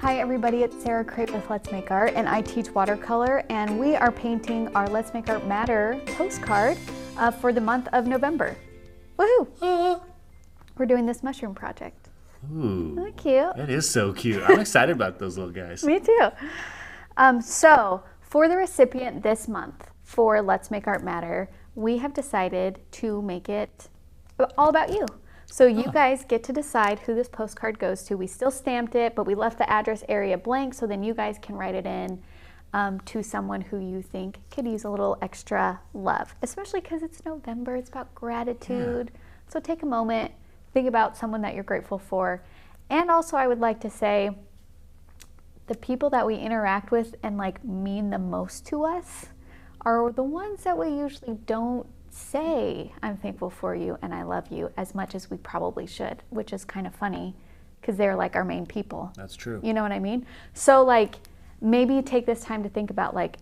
Hi everybody, it's Sarah Cray with Let's Make Art, and I teach watercolor, and we are painting our Let's Make Art Matter postcard for the month of November. Woohoo! We're doing this mushroom project. Ooh, Isn't that cute? that is so cute. I'm excited about those little guys. Me too. So for the recipient this month for Let's Make Art Matter, we have decided to make it all about you. So you guys get to decide who this postcard goes to. We still stamped it, but we left the address area blank, so then you guys can write it in to someone who you think could use a little extra love, especially because it's November. It's about gratitude. Yeah. So take a moment, think about someone that you're grateful for. And also I would like to say the people that we interact with and like mean the most to us are the ones that we usually don't say I'm thankful for you and I love you as much as we probably should, which is kind of funny because they're like our main people. That's true. You know what I mean? So like maybe take this time to think about like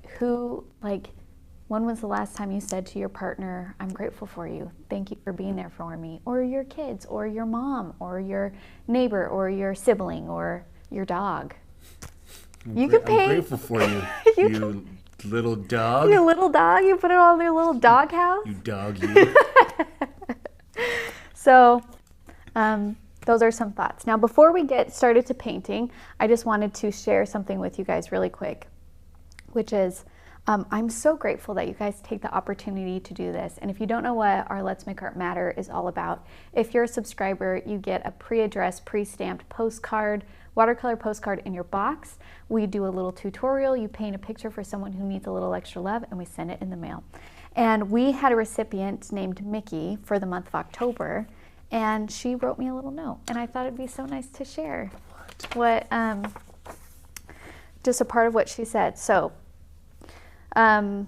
when was the last time you said to your partner, I'm grateful for you, thank you for being there for me, or your kids or your mom or your neighbor or your sibling or your dog. You can paint. I'm grateful for you, you little dog. You little dog, you put it on your little dog house. You dog, you. So those are some thoughts. Now before we get started to painting, I just wanted to share something with you guys really quick, which is I'm so grateful that you guys take the opportunity to do this. And if you don't know what our Let's Make Art Matter is all about, if you're a subscriber, you get a pre-addressed, pre-stamped postcard, watercolor postcard in your box. We do a little tutorial. You paint a picture for someone who needs a little extra love, and we send it in the mail. And we had a recipient named Mickey for the month of October, and she wrote me a little note, and I thought it'd be so nice to share what just a part of what she said. So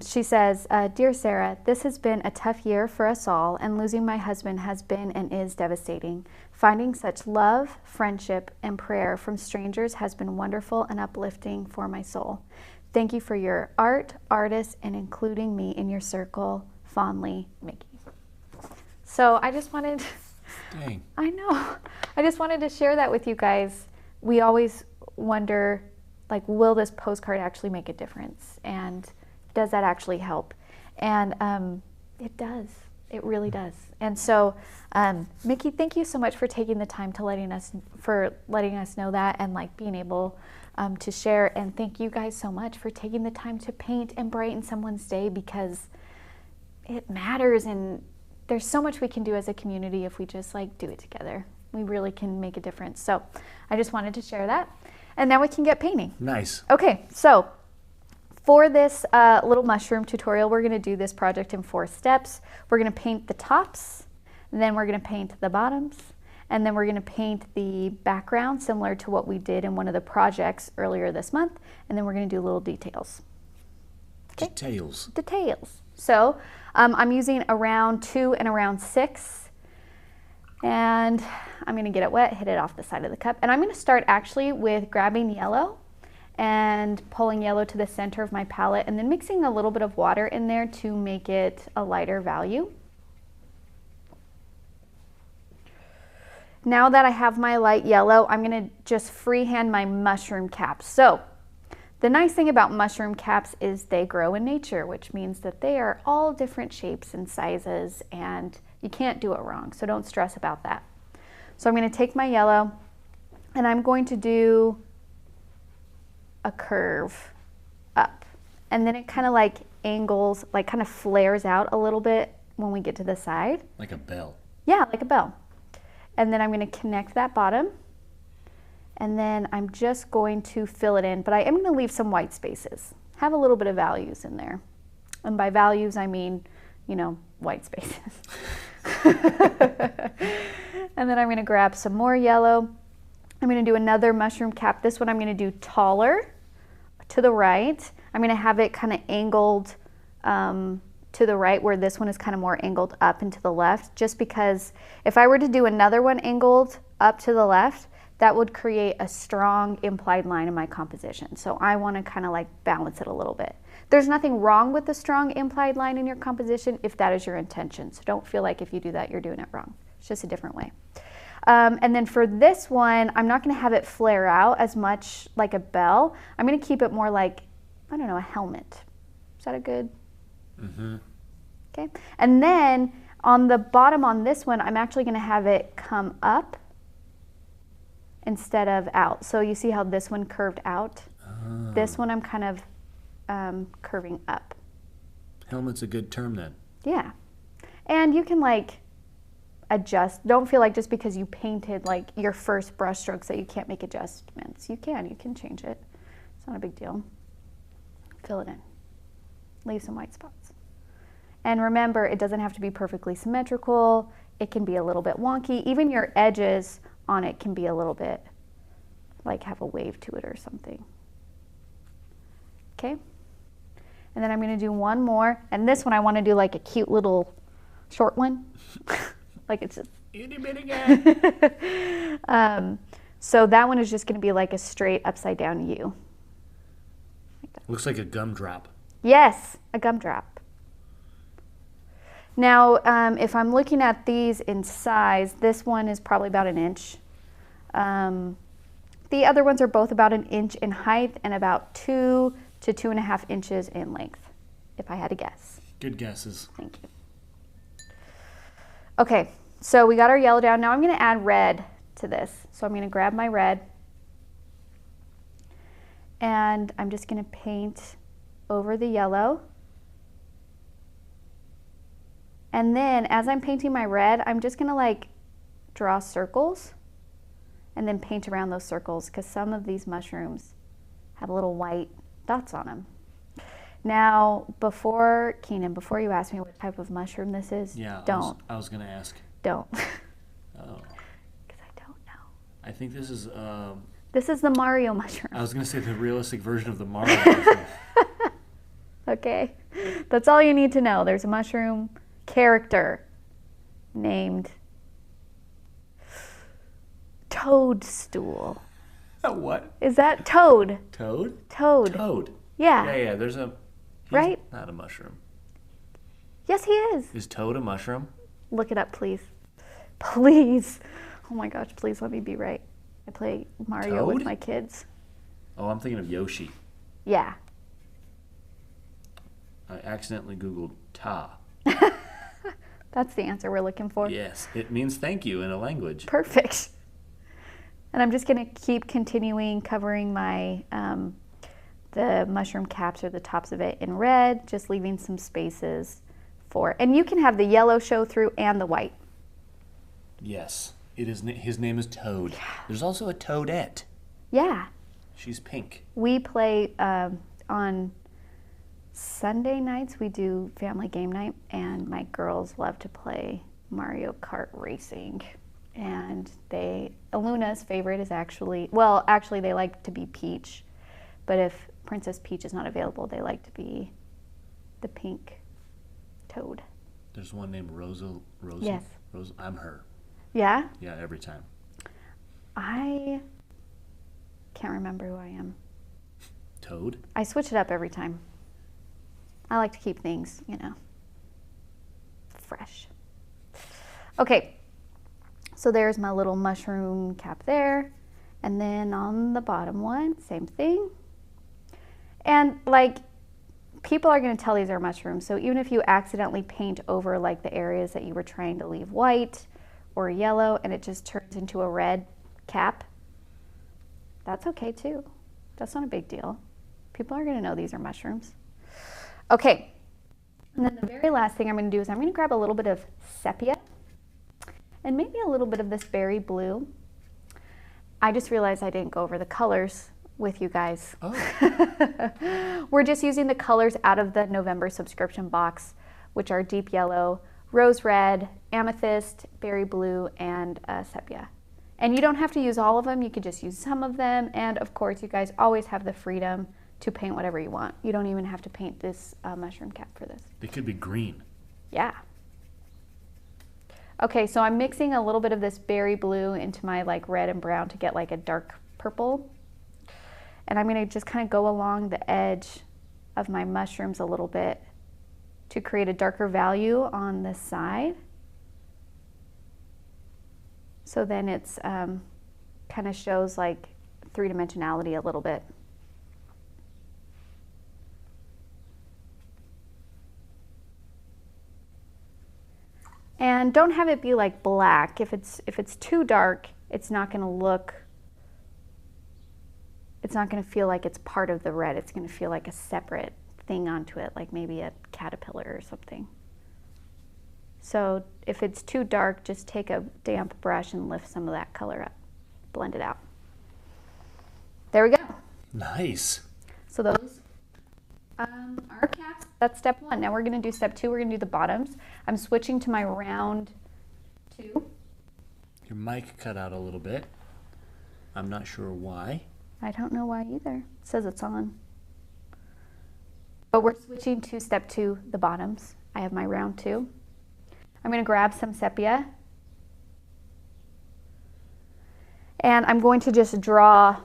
she says, Dear Sarah, this has been a tough year for us all, and losing my husband has been and is devastating. Finding such love, friendship, and prayer from strangers has been wonderful and uplifting for my soul. Thank you for your art, artists, and including me in your circle. Fondly, Mickey. So I just wanted, Dang. I know, I just wanted to share that with you guys. We always wonder, like, will this postcard actually make a difference? And does that actually help? And it does. It really does. And so, Mickey, thank you so much for taking the time to letting us know that and like being able to share. And thank you guys so much for taking the time to paint and brighten someone's day, because it matters. And there's so much we can do as a community if we just like do it together. We really can make a difference. So I just wanted to share that. And now we can get painting. Nice. Okay, so for this little mushroom tutorial, we're gonna do this project in 4 steps. We're gonna paint the tops, then we're gonna paint the bottoms, and then we're gonna paint the background similar to what we did in one of the projects earlier this month, and then we're gonna do little details. Okay? Details. Details. So I'm using a round 2 and a round 6, and I'm gonna get it wet, hit it off the side of the cup, and I'm gonna start actually with grabbing yellow and pulling yellow to the center of my palette, and then mixing a little bit of water in there to make it a lighter value. Now that I have my light yellow, I'm gonna just freehand my mushroom caps. So the nice thing about mushroom caps is they grow in nature, which means that they are all different shapes and sizes, and you can't do it wrong, so don't stress about that. So I'm gonna take my yellow, and I'm going to do a curve up, and then it kind of like angles, like kind of flares out a little bit when we get to the side. Like a bell. Yeah, like a bell. And then I'm going to connect that bottom, and then I'm just going to fill it in, but I am going to leave some white spaces. Have a little bit of values in there. And by values, I mean, you know, white spaces. And then I'm going to grab some more yellow. I'm going to do another mushroom cap. This one I'm going to do taller to the right. I'm going to have it kind of angled to the right, where this one is kind of more angled up and to the left, just because if I were to do another one angled up to the left, that would create a strong implied line in my composition. So I want to kind of like balance it a little bit. There's nothing wrong with the strong implied line in your composition if that is your intention. So don't feel like if you do that, you're doing it wrong. It's just a different way. And then for this one, I'm not going to have it flare out as much like a bell. I'm going to keep it more like, I don't know, a helmet. Is that a good? Mm-hmm. Okay. And then on the bottom on this one, I'm actually going to have it come up instead of out. So you see how this one curved out? Oh. This one I'm kind of curving up. Helmet's a good term then. Yeah. And you can like adjust. Don't feel like just because you painted like your first brush strokes that you can't make adjustments. You can change it. It's not a big deal. Fill it in. Leave some white spots. And remember, it doesn't have to be perfectly symmetrical. It can be a little bit wonky. Even your edges on it can be a little bit like have a wave to it or something. Okay. And then I'm going to do one more. And this one I want to do like a cute little short one. Like it's just Itty bitty guy. So that one is just going to be like a straight upside down U. Looks like a gumdrop. Yes, a gumdrop. Now, if I'm looking at these in size, this one is probably about an inch. The other ones are both about an inch in height and about 2 to 2.5 inches in length, if I had to guess. Good guesses. Thank you. Okay, so we got our yellow down. Now I'm going to add red to this. So I'm going to grab my red and I'm just going to paint over the yellow. And then as I'm painting my red, I'm just going to like draw circles and then paint around those circles because some of these mushrooms have little white dots on them. Now, Keenan, before you ask me what type of mushroom this is, don't. I was going to ask. Don't. Oh. Because I don't know. I think this is... This is the Mario mushroom. I was going to say the realistic version of the Mario mushroom. Okay. That's all you need to know. There's a mushroom character named Toadstool. What? Is that Toad? Toad? Toad. Toad. Yeah. Yeah, there's a... Right? Not a mushroom. Yes, he is. Is Toad a mushroom? Look it up, please. Please. Oh my gosh, please let me be right. I play Mario Toad? with my kids. Oh, I'm thinking of Yoshi. Yeah. I accidentally Googled ta. That's the answer we're looking for. Yes, it means thank you in a language. Perfect. And I'm just going to keep continuing covering my the mushroom caps or the tops of it in red, just leaving some spaces for, and you can have the yellow show through and the white. Yes, it is. His name is Toad. There's also a Toadette. Yeah. She's pink. We play on Sunday nights, we do family game night, and my girls love to play Mario Kart Racing. And Aluna's favorite is actually they like to be Peach, but if Princess Peach is not available, they like to be the pink Toad. There's one named Rosa. Yes. Rosa. I'm her. Yeah? Yeah, every time. I can't remember who I am. Toad? I switch it up every time. I like to keep things, fresh. Okay. So there's my little mushroom cap there. And then on the bottom one, same thing. And like, people are going to tell these are mushrooms. So even if you accidentally paint over like the areas that you were trying to leave white or yellow and it just turns into a red cap, that's okay too. That's not a big deal. People are going to know these are mushrooms. Okay. And then the very last thing I'm going to do is I'm going to grab a little bit of sepia and maybe a little bit of this berry blue. I just realized I didn't go over the colors with you guys. Oh. We're just using the colors out of the November subscription box, which are deep yellow, rose red, amethyst, berry blue, and sepia. And you don't have to use all of them. You could just use some of them. And of course, you guys always have the freedom to paint whatever you want. You don't even have to paint this mushroom cap for this. They could be green. Yeah. Okay, so I'm mixing a little bit of this berry blue into my like red and brown to get like a dark purple. And I'm going to just kind of go along the edge of my mushrooms a little bit to create a darker value on this side. So then it's kind of shows like three-dimensionality a little bit. And don't have it be like black. If it's too dark, it's not going to look, it's not going to feel like it's part of the red. It's going to feel like a separate thing onto it, like maybe a caterpillar or something. So if it's too dark, just take a damp brush and lift some of that color up. Blend it out. There we go. Nice. So those are caps. That's step one. Now we're going to do step two. We're going to do the bottoms. I'm switching to my round 2. Your mic cut out a little bit. I'm not sure why. I don't know why either. It says it's on. But we're switching to step 2, the bottoms. I have my round 2. I'm going to grab some sepia. And I'm going to just draw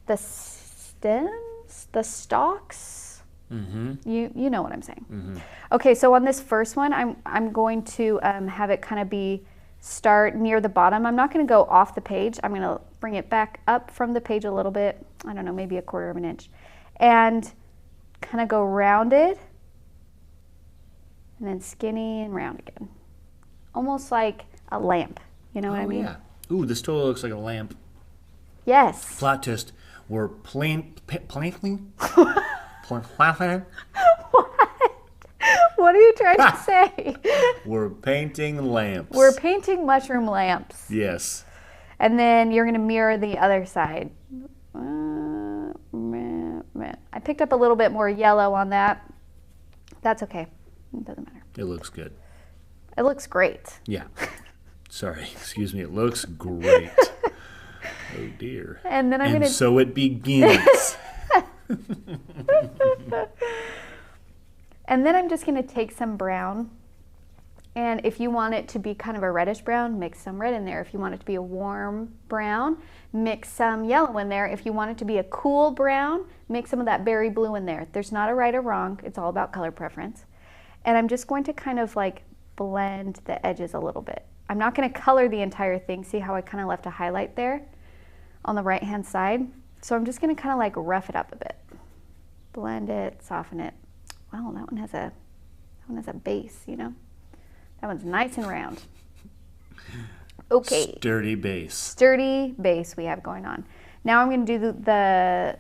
the stems, the stalks. Mm-hmm. You know what I'm saying. Mm-hmm. Okay, so on this first one, I'm going to have it kind of be start near the bottom. I'm not going to go off the page. I'm going to bring it back up from the page a little bit. I don't know, maybe 1/4 of an inch. And kind of go rounded. And then skinny and round again. Almost like a lamp. You know what I mean? Yeah. Ooh, this totally looks like a lamp. Yes. Flat twist. We're planting. What? What are you trying to say? We're painting lamps. We're painting mushroom lamps. Yes. And then you're going to mirror the other side. I picked up a little bit more yellow on that. That's okay. It doesn't matter. It looks good. It looks great. Yeah. Sorry. Excuse me. It looks great. Oh, dear. And then I'm going to... so it begins. And then I'm just going to take some brown, and if you want it to be kind of a reddish brown, mix some red in there. If you want it to be a warm brown, mix some yellow in there. If you want it to be a cool brown, mix some of that berry blue in there. There's not a right or wrong. It's all about color preference. And I'm just going to kind of like blend the edges a little bit. I'm not going to color the entire thing. See how I kind of left a highlight there on the right hand side? So I'm just going to kind of like rough it up a bit. Blend it, soften it. Wow, that one has a base, you know? That one's nice and round. Okay. Sturdy base. Sturdy base we have going on. Now I'm going to do the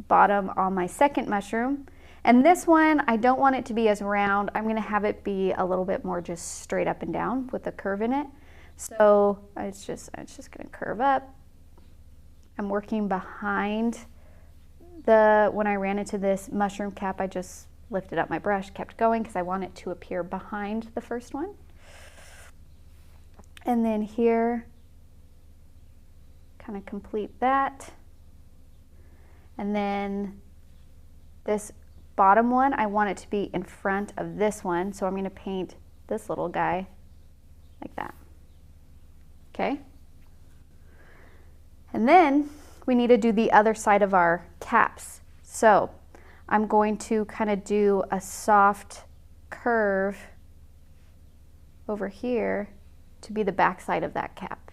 bottom on my second mushroom. And this one, I don't want it to be as round. I'm going to have it be a little bit more just straight up and down with a curve in it. So it's just going to curve up. I'm working behind when I ran into this mushroom cap, I just lifted up my brush, kept going because I want it to appear behind the first one. And then here, kind of complete that. And then this bottom one, I want it to be in front of this one. So I'm going to paint this little guy like that. Okay? And then we need to do the other side of our caps. So I'm going to kind of do a soft curve over here to be the back side of that cap.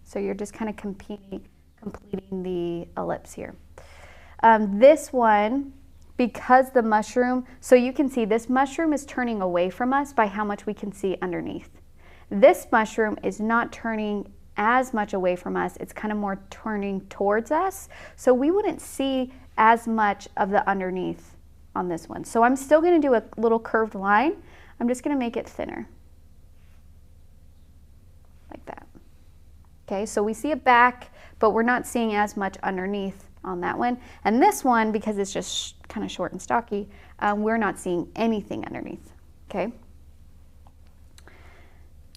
So you're just kind of completing the ellipse here. This one, because the mushroom, so you can see this mushroom is turning away from us by how much we can see underneath. This mushroom is not turning as much away from us. It's kind of more turning towards us. So we wouldn't see as much of the underneath on this one. So I'm still going to do a little curved line. I'm just going to make it thinner. Like that. Okay, so we see it back, but we're not seeing as much underneath on that one. And this one, because it's just kind of short and stocky, we're not seeing anything underneath. Okay.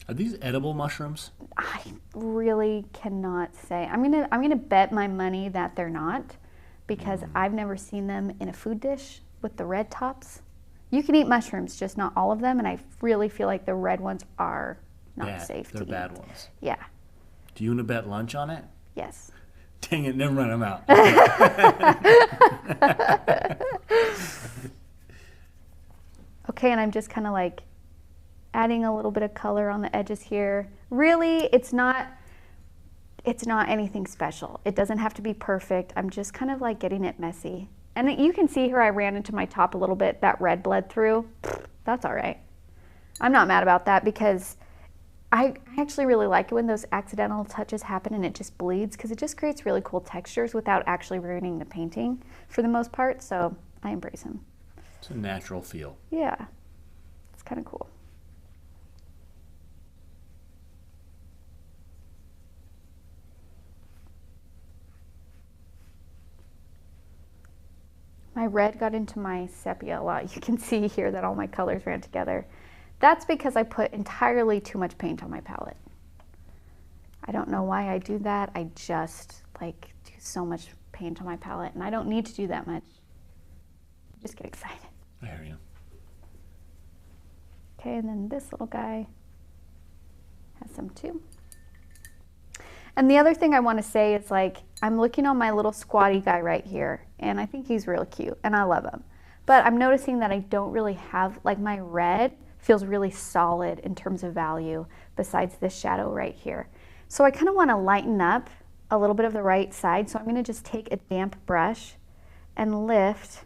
Are these edible mushrooms? I really cannot say. I'm gonna bet my money that they're not, because I've never seen them in a food dish with the red tops. You can eat mushrooms, just not all of them, and I really feel like the red ones are not safe to eat. They're bad ones. Yeah. Do you want to bet lunch on it? Yes. Dang it, never mind, I'm out. Okay, and I'm just kind of like adding a little bit of color on the edges here. Really, it's not it's not anything special. It doesn't have to be perfect. I'm just kind of like getting it messy. And you can see here I ran into my top a little bit. That red bled through. That's all right. I'm not mad about that because I actually really like it when those accidental touches happen and it just bleeds because it just creates really cool textures without actually ruining the painting for the most part. So I embrace them. It's a natural feel. Yeah, it's kind of cool. My red got into my sepia a lot. You can see here that all my colors ran together. That's because I put entirely too much paint on my palette. I don't know why I do that. I just like do so much paint on my palette and I don't need to do that much. I just get excited. I hear you. Okay, and then this little guy has some too. And the other thing I want to say is like, I'm looking on my little squatty guy right here and I think he's real cute and I love him. But I'm noticing that I don't really have, like my red feels really solid in terms of value besides this shadow right here. So I kind of want to lighten up a little bit of the right side. So I'm going to just take a damp brush and lift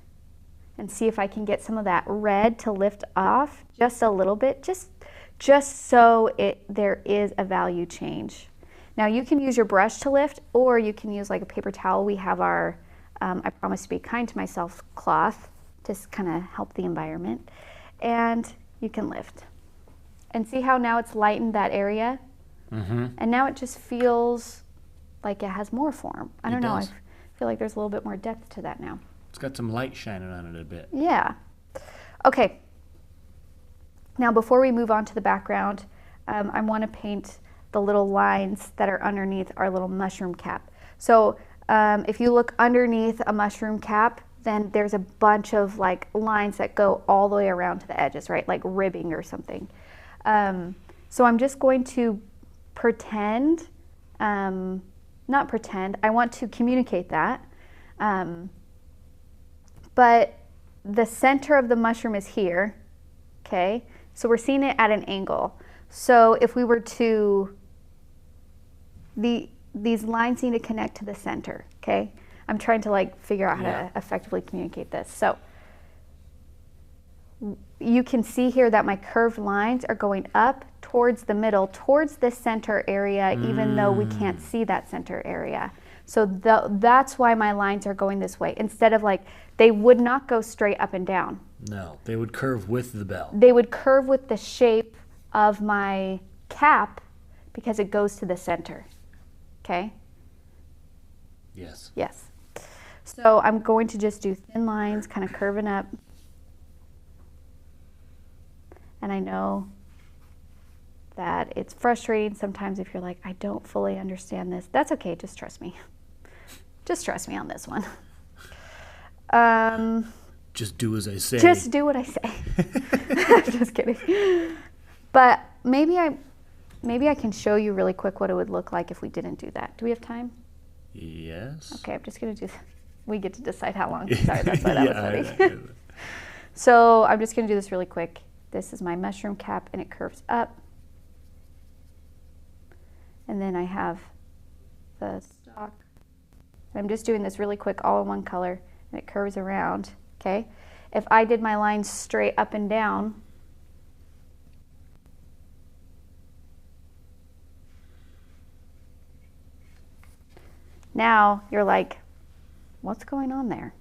and see if I can get some of that red to lift off just a little bit, just so there is a value change. Now you can use your brush to lift or you can use like a paper towel. We have our I Promise to Be Kind to Myself cloth to kind of help the environment. And you can lift. And see how now it's lightened that area? Mm-hmm. And now it just feels like it has more form. I don't know. I feel like there's a little bit more depth to that now. It's got some light shining on it a bit. Yeah. Okay. Now before we move on to the background, I want to paint the little lines that are underneath our little mushroom cap. So if you look underneath a mushroom cap, then there's a bunch of like lines that go all the way around to the edges, right? Like ribbing or something. So I'm just going to pretend, not pretend, I want to communicate that. But the center of the mushroom is here, okay? So we're seeing it at an angle. So if we were to, these lines need to connect to the center, okay? I'm trying to like figure out how to effectively communicate this. So you can see here that my curved lines are going up towards the middle, towards the center area, even though we can't see that center area. So that's why my lines are going this way. Instead of like, they would not go straight up and down. No, they would curve with the bell. They would curve with the shape of my cap because it goes to the center, okay? Yes. Yes. So I'm going to just do thin lines, kind of curving up. And I know that it's frustrating sometimes if you're like, I don't fully understand this. That's okay, just trust me. Just trust me on this one. Just do as I say. Just do what I say. I'm just kidding. But maybe I can show you really quick what it would look like if we didn't do that. Do we have time? Yes. Okay, I'm just going to do, we get to decide how long. Sorry, that's why that was funny. I So I'm just going to do this really quick. This is my mushroom cap and it curves up. And then I have the stalk. I'm just doing this really quick all in one color and it curves around, okay? If I did my lines straight up and down, now you're like, what's going on there?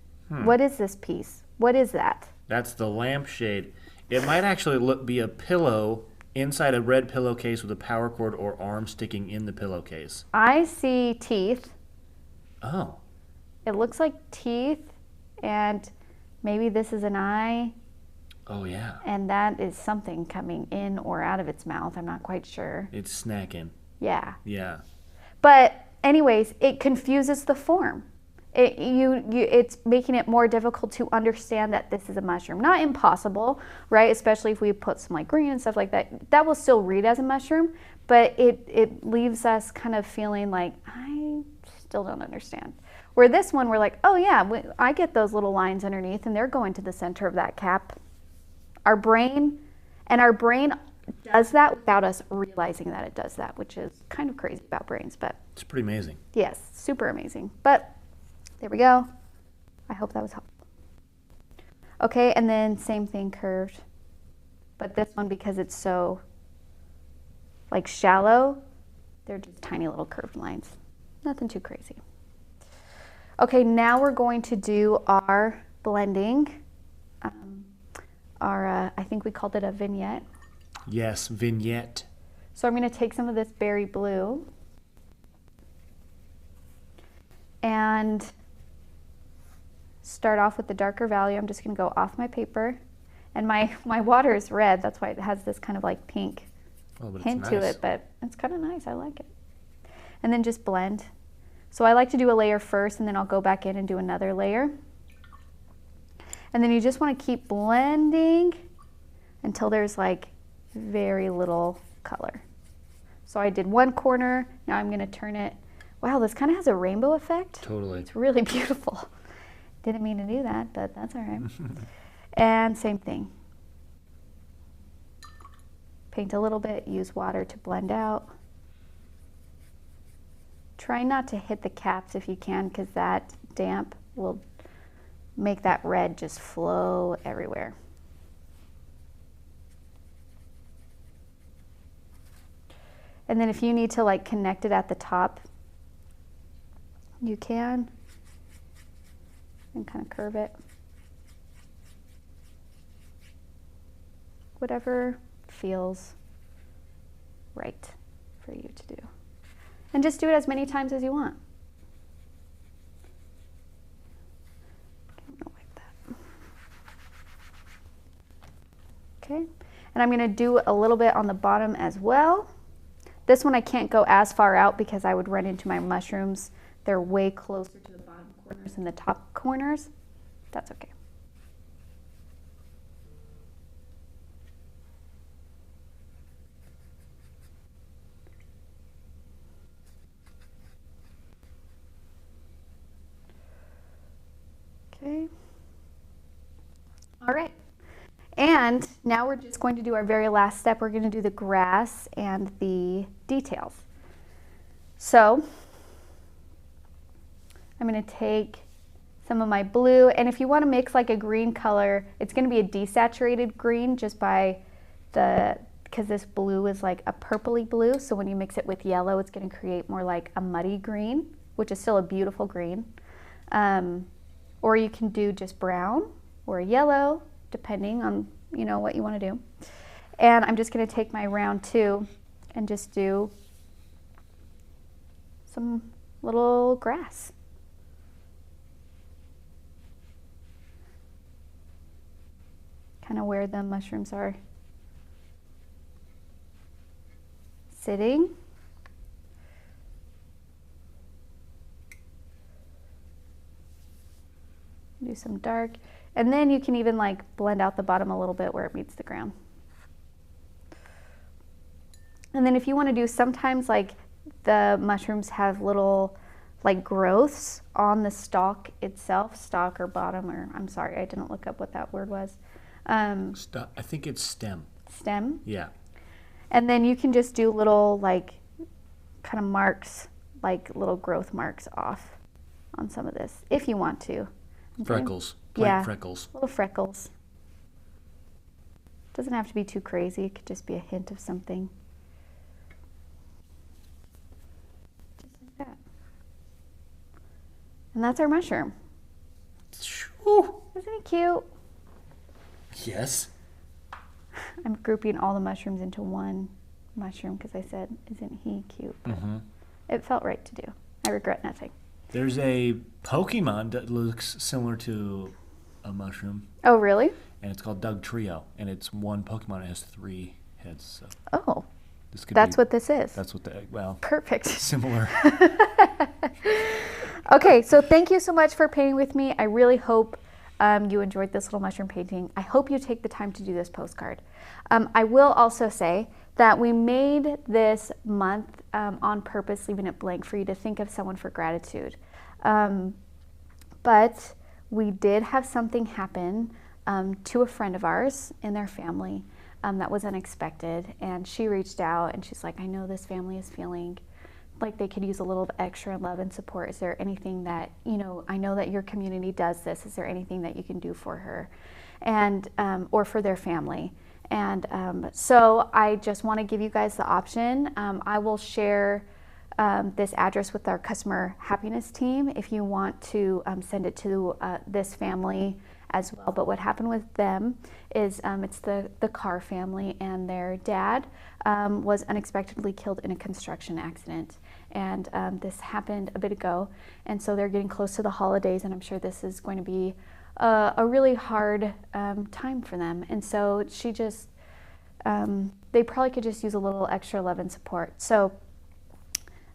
What is this piece? What is that? That's the lampshade. It might actually be a pillow inside a red pillowcase with a power cord or arm sticking in the pillowcase. I see teeth. Oh. It looks like teeth, and maybe this is an eye. Oh, yeah. And that is something coming in or out of its mouth. I'm not quite sure. It's snacking. Yeah. Yeah. But anyways, it confuses the form. It's making it more difficult to understand that this is a mushroom. Not impossible, right? Especially if we put some like green and stuff like that. That will still read as a mushroom, but it leaves us kind of feeling like, I still don't understand. Where this one, we're like, oh yeah, I get those little lines underneath and they're going to the center of that cap. Our brain does that without us realizing that it does that, which is kind of crazy about brains, but It's pretty amazing. yes, super amazing. But there we go. I hope that was helpful. Okay, and then same thing, curved. But this one, because it's so like shallow, they're just tiny little curved lines. Nothing too crazy. Okay, now we're going to do our blending. I think we called it a vignette. Yes, vignette. So I'm going to take some of this berry blue and start off with the darker value. I'm just going to go off my paper. And my water is red. That's why it has this kind of like pink hint to it, but it's kind of nice. I like it. And then just blend. So I like to do a layer first, and then I'll go back in and do another layer. And then you just want to keep blending until there's like very little color. So I did one corner. Now I'm going to turn it. Wow, this kind of has a rainbow effect. Totally. It's really beautiful. Didn't mean to do that, but that's all right. And same thing. Paint a little bit, use water to blend out. Try not to hit the caps if you can, because that damp will make that red just flow everywhere. And then if you need to like connect it at the top, you can, and kind of curve it. Whatever feels right for you to do. And just do it as many times as you want. Okay, and I'm going to do a little bit on the bottom as well. This one I can't go as far out because I would run into my mushrooms. They're way closer to the bottom corners than the top corners. That's okay. Okay. All right. And now we're just going to do our very last step. We're going to do the grass and the details. So I'm going to take some of my blue, and if you want to mix like a green color, it's going to be a desaturated green just by because this blue is like a purpley blue, so when you mix it with yellow, it's going to create more like a muddy green, which is still a beautiful green. Or you can do just brown or a yellow, depending on, you know, what you want to do. And I'm just going to take my round 2 and just do some little grass. Kind of where the mushrooms are sitting. Do some dark. And then you can even like blend out the bottom a little bit where it meets the ground. And then if you want to do, sometimes like the mushrooms have little like growths on the stalk itself, stalk or bottom, or I'm sorry, I didn't look up what that word was. I think it's stem. Stem? Yeah. And then you can just do little like kind of marks, like little growth marks off on some of this if you want to. Okay. Freckles. Plant freckles. Little freckles. Doesn't have to be too crazy. It could just be a hint of something. Just like that. And that's our mushroom. Whew. Isn't it cute? Yes. I'm grouping all the mushrooms into one mushroom because I said, isn't he cute? It felt right to do. I regret nothing. There's a Pokemon that looks similar to a mushroom. Oh, really? And it's called Doug Trio, and it's one Pokemon that has 3 heads. So oh, that's what this is. That's what Perfect. Similar. Okay, so thank you so much for painting with me. I really hope you enjoyed this little mushroom painting. I hope you take the time to do this postcard. I will also say that we made this month on purpose, leaving it blank for you to think of someone for gratitude. But we did have something happen to a friend of ours in their family that was unexpected. And she reached out and she's like, I know this family is feeling like they could use a little extra love and support. Is there anything that, I know that your community does this. Is there anything that you can do for her and or for their family? And so I just want to give you guys the option. I will share this address with our customer happiness team if you want to send it to this family as well. But what happened with them is it's the Carr family, and their dad was unexpectedly killed in a construction accident. And this happened a bit ago, and so they're getting close to the holidays, and I'm sure this is going to be a really hard time for them. And so she just, they probably could just use a little extra love and support. So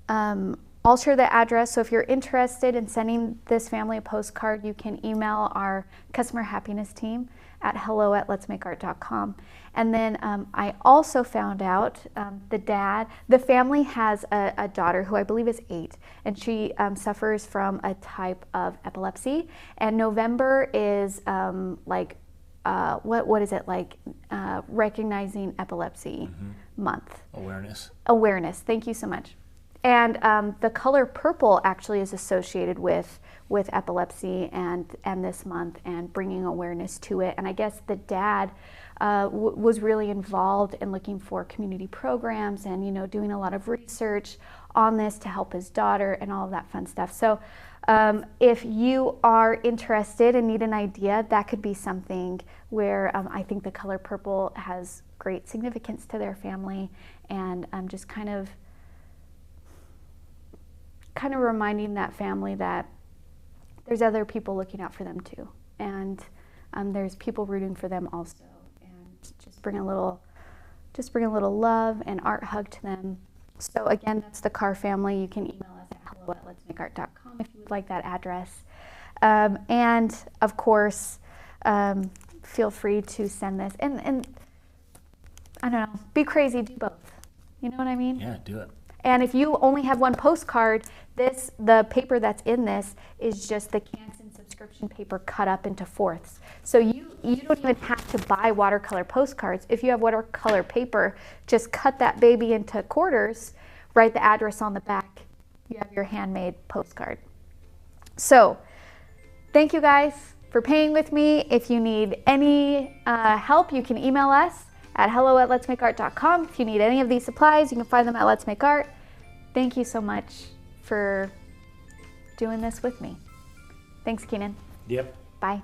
I'll share the address. So if you're interested in sending this family a postcard, you can email our customer happiness team at hello@letsmakeart.com. And then I also found out the family has a daughter who I believe is 8, and she suffers from a type of epilepsy. And November is what is it, like recognizing epilepsy month. Awareness. Thank you so much. And the color purple actually is associated with epilepsy and this month and bringing awareness to it. And I guess the dad was really involved in looking for community programs and doing a lot of research on this to help his daughter and all of that fun stuff. So if you are interested and need an idea, that could be something where I think the color purple has great significance to their family, and just kind of reminding that family that there's other people looking out for them too, and there's people rooting for them also, and just bring a little love and art hug to them. So again, that's the Carr family. You can email us at hello@letsmakeart.com if you would like that address, and of course feel free to send this, and I don't know, be crazy, do both. You know what I mean? Yeah, do it. And if you only have one postcard, the paper that's in this is just the Canson subscription paper cut up into fourths. So you don't even have to buy watercolor postcards. If you have watercolor paper, just cut that baby into quarters, write the address on the back. You have your handmade postcard. So thank you guys for paying with me. If you need any help, you can email us at hello@letsmakeart.com. If you need any of these supplies, you can find them at Let's Make Art. Thank you so much for doing this with me. Thanks, Keenan. Yep. Bye.